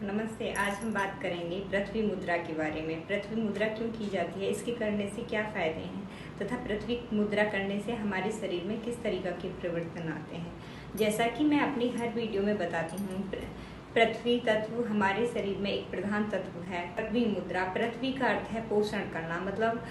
नमस्ते। आज हम बात करेंगे पृथ्वी मुद्रा के बारे में। पृथ्वी मुद्रा क्यों की जाती है, इसके करने से क्या फ़ायदे हैं तथा पृथ्वी मुद्रा करने से हमारे शरीर में किस तरीक़ा के परिवर्तन आते हैं। जैसा कि मैं अपनी हर वीडियो में बताती हूँ, पृथ्वी तत्व हमारे शरीर में एक प्रधान तत्व है। पृथ्वी मुद्रा, पृथ्वी का अर्थ है पोषण करना, मतलब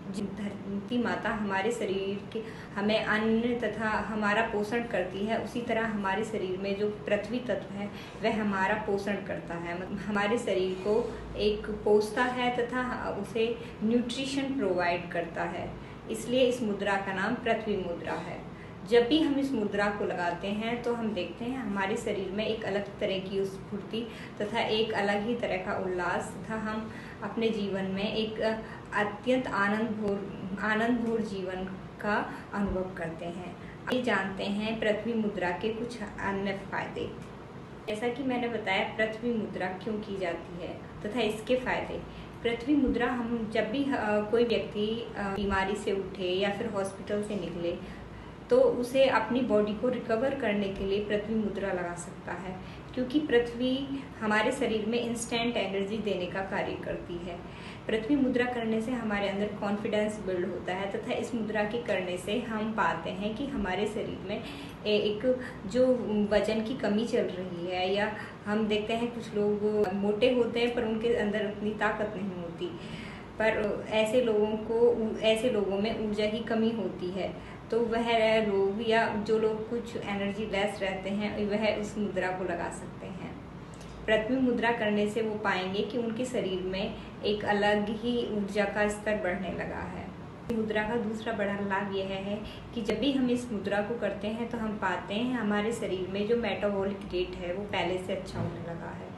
धरती माता हमारे शरीर के हमें अन्न तथा हमारा पोषण करती है, उसी तरह हमारे शरीर में जो पृथ्वी तत्व है वह हमारा पोषण करता है, हमारे शरीर को एक पोषता है तथा उसे न्यूट्रिशन प्रोवाइड करता है। इसलिए इस मुद्रा का नाम पृथ्वी मुद्रा है। जब भी हम इस मुद्रा को लगाते हैं तो हम देखते हैं हमारे शरीर में एक अलग तरह की स्फूर्ति तथा एक अलग ही तरह का उल्लास तथा हम अपने जीवन में एक अत्यंत आनंदभूर जीवन का अनुभव करते हैं। ये जानते हैं पृथ्वी मुद्रा के कुछ अन्य फायदे। जैसा कि मैंने बताया पृथ्वी मुद्रा क्यों की जाती है तथा इसके फायदे। पृथ्वी मुद्रा हम जब भी कोई व्यक्ति बीमारी से उठे या फिर हॉस्पिटल से निकले तो उसे अपनी बॉडी को रिकवर करने के लिए पृथ्वी मुद्रा लगा सकता है, क्योंकि पृथ्वी हमारे शरीर में इंस्टेंट एनर्जी देने का कार्य करती है। पृथ्वी मुद्रा करने से हमारे अंदर कॉन्फिडेंस बिल्ड होता है तथा इस मुद्रा के करने से हम पाते हैं कि हमारे शरीर में एक जो वजन की कमी चल रही है, या हम देखते हैं कुछ लोग मोटे होते हैं पर उनके अंदर उतनी ताकत नहीं होती, पर ऐसे लोगों में ऊर्जा की कमी होती है, तो वह लोग या जो लोग कुछ एनर्जी लेस रहते हैं वह उस मुद्रा को लगा सकते हैं। पृथ्वी मुद्रा करने से वो पाएंगे कि उनके शरीर में एक अलग ही ऊर्जा का स्तर बढ़ने लगा है। मुद्रा का दूसरा बड़ा लाभ यह है कि जब भी हम इस मुद्रा को करते हैं तो हम पाते हैं हमारे शरीर में जो मेटाबॉलिक रेट है वो पहले से अच्छा होने लगा है।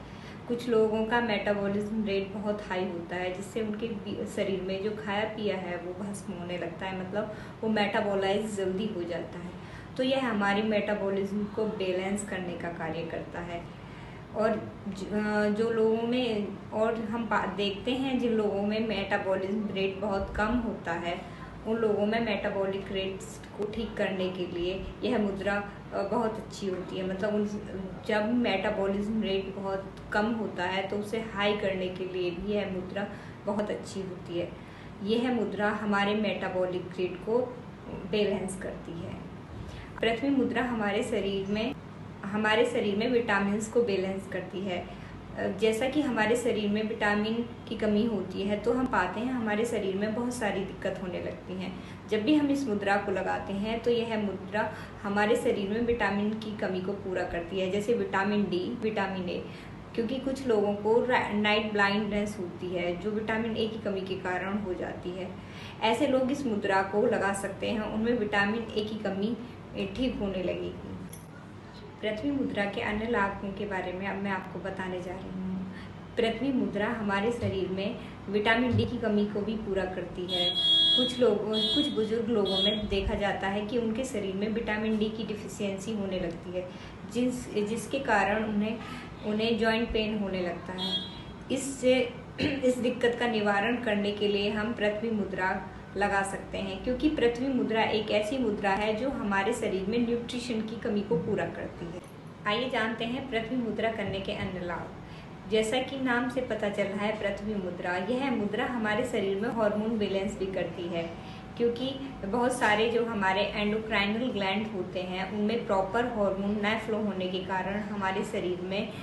कुछ लोगों का मेटाबॉलिज्म रेट बहुत हाई होता है, जिससे उनके शरीर में जो खाया पिया है वो भस्म होने लगता है, मतलब वो मेटाबॉलाइज जल्दी हो जाता है। तो यह हमारी मेटाबॉलिज्म को बैलेंस करने का कार्य करता है। और जो लोगों में, और हम देखते हैं जिन लोगों में मेटाबॉलिज्म रेट बहुत कम होता है उन लोगों में मेटाबॉलिक रेट्स को ठीक करने के लिए यह मुद्रा बहुत अच्छी होती है। मतलब जब मेटाबॉलिज्म रेट बहुत कम होता है तो उसे हाई करने के लिए भी यह मुद्रा बहुत अच्छी होती है। यह मुद्रा हमारे मेटाबॉलिक रेट को बैलेंस करती है। पृथ्वी मुद्रा हमारे शरीर में विटामिन को बैलेंस करती है। जैसा कि हमारे शरीर में विटामिन की कमी होती है तो हम पाते हैं हमारे शरीर में बहुत सारी दिक्कत होने लगती हैं। जब भी हम इस मुद्रा को लगाते हैं तो यह मुद्रा हमारे शरीर में विटामिन की कमी को पूरा करती है, जैसे विटामिन डी, विटामिन ए, क्योंकि कुछ लोगों को नाइट ब्लाइंडनेस होती है जो विटामिन ए की कमी के कारण हो जाती है। ऐसे लोग इस मुद्रा को लगा सकते हैं, उनमें विटामिन ए की कमी ठीक होने लगेगी। पृथ्वी मुद्रा के अन्य लाभों के बारे में अब मैं आपको बताने जा रही हूँ। पृथ्वी मुद्रा हमारे शरीर में विटामिन डी की कमी को भी पूरा करती है। कुछ बुजुर्ग लोगों में देखा जाता है कि उनके शरीर में विटामिन डी की डिफिशियंसी होने लगती है, जिसके कारण उन्हें जॉइंट पेन होने लगता है। इस दिक्कत का निवारण करने के लिए हम पृथ्वी मुद्रा लगा सकते हैं, क्योंकि पृथ्वी मुद्रा एक ऐसी मुद्रा है जो हमारे शरीर में न्यूट्रिशन की कमी को पूरा करती है। आइए जानते हैं पृथ्वी मुद्रा करने के अन्य लाभ। जैसा कि नाम से पता चल रहा है पृथ्वी मुद्रा, यह मुद्रा हमारे शरीर में हार्मोन बैलेंस भी करती है, क्योंकि बहुत सारे जो हमारे एंडोक्राइनल ग्लैंड होते हैं उनमें प्रॉपर हार्मोन न फ्लो होने के कारण हमारे शरीर में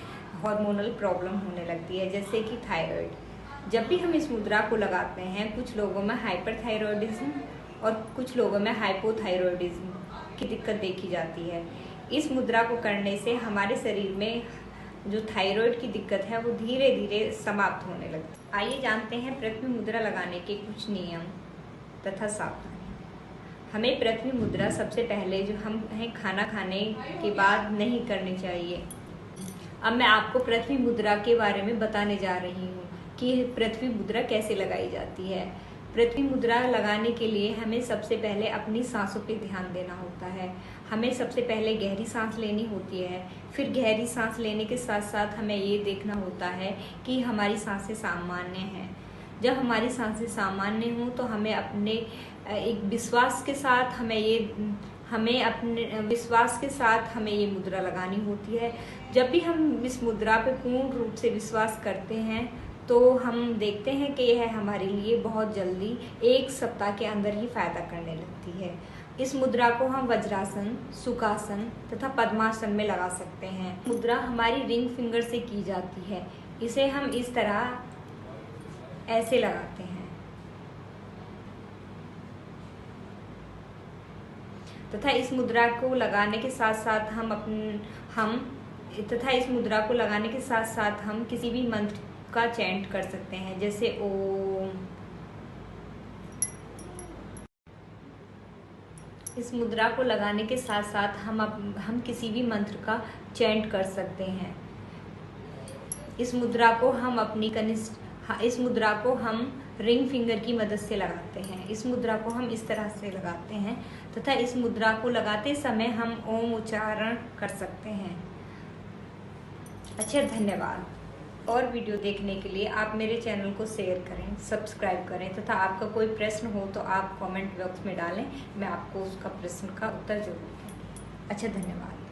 हार्मोनल प्रॉब्लम होने लगती है, जैसे कि थायराइड। जब भी हम इस मुद्रा को लगाते हैं कुछ लोगों में हाइपरथायरॉयडिज्म और कुछ लोगों में हाइपोथायरॉयडिज्म की दिक्कत देखी जाती है। इस मुद्रा को करने से हमारे शरीर में जो थायराइड की दिक्कत है वो धीरे धीरे समाप्त होने लगती है। आइए जानते हैं पृथ्वी मुद्रा लगाने के कुछ नियम तथा सावधानी। हमें पृथ्वी मुद्रा सबसे पहले जो हम खाना खाने के बाद नहीं करनी चाहिए। अब मैं आपको पृथ्वी मुद्रा के बारे में बताने जा रही हूँ कि पृथ्वी मुद्रा कैसे लगाई जाती है। पृथ्वी मुद्रा लगाने के लिए हमें सबसे पहले अपनी सांसों पे ध्यान देना होता है। हमें सबसे पहले गहरी सांस लेनी होती है, फिर गहरी सांस लेने के साथ साथ हमें ये देखना होता है कि हमारी सांसें सामान्य हैं। जब हमारी सांसें सामान्य हों तो हमें अपने एक विश्वास के साथ हमें ये हमें अपने विश्वास के साथ हमें ये मुद्रा लगानी होती है। जब भी हम इस मुद्रा पे पूर्ण रूप से विश्वास करते हैं तो हम देखते हैं कि यह हमारे लिए बहुत जल्दी 1 सप्ताह के अंदर ही फायदा करने लगती है। इस मुद्रा को हम वज्रासन, सुखासन तथा पद्मासन में लगा सकते हैं। मुद्रा हमारी रिंग फिंगर से की जाती है। इसे हम इस तरह ऐसे लगाते हैं तथा इस मुद्रा को लगाने के साथ साथ हम किसी भी मंत्र का चैंट कर सकते हैं, जैसे ओम। इस मुद्रा को लगाने के साथ साथ हम किसी भी मंत्र का चैंट कर सकते हैं। इस मुद्रा को हम रिंग फिंगर की मदद से लगाते हैं। इस मुद्रा को हम इस तरह से लगाते हैं तथा इस मुद्रा को लगाते समय हम ओम उच्चारण कर सकते हैं। अच्छा, धन्यवाद। और वीडियो देखने के लिए आप मेरे चैनल को शेयर करें, सब्सक्राइब करें तथा आपका कोई प्रश्न हो तो आप कमेंट बॉक्स में डालें, मैं आपको उसका प्रश्न का उत्तर जरूर दूंगी। अच्छा, धन्यवाद।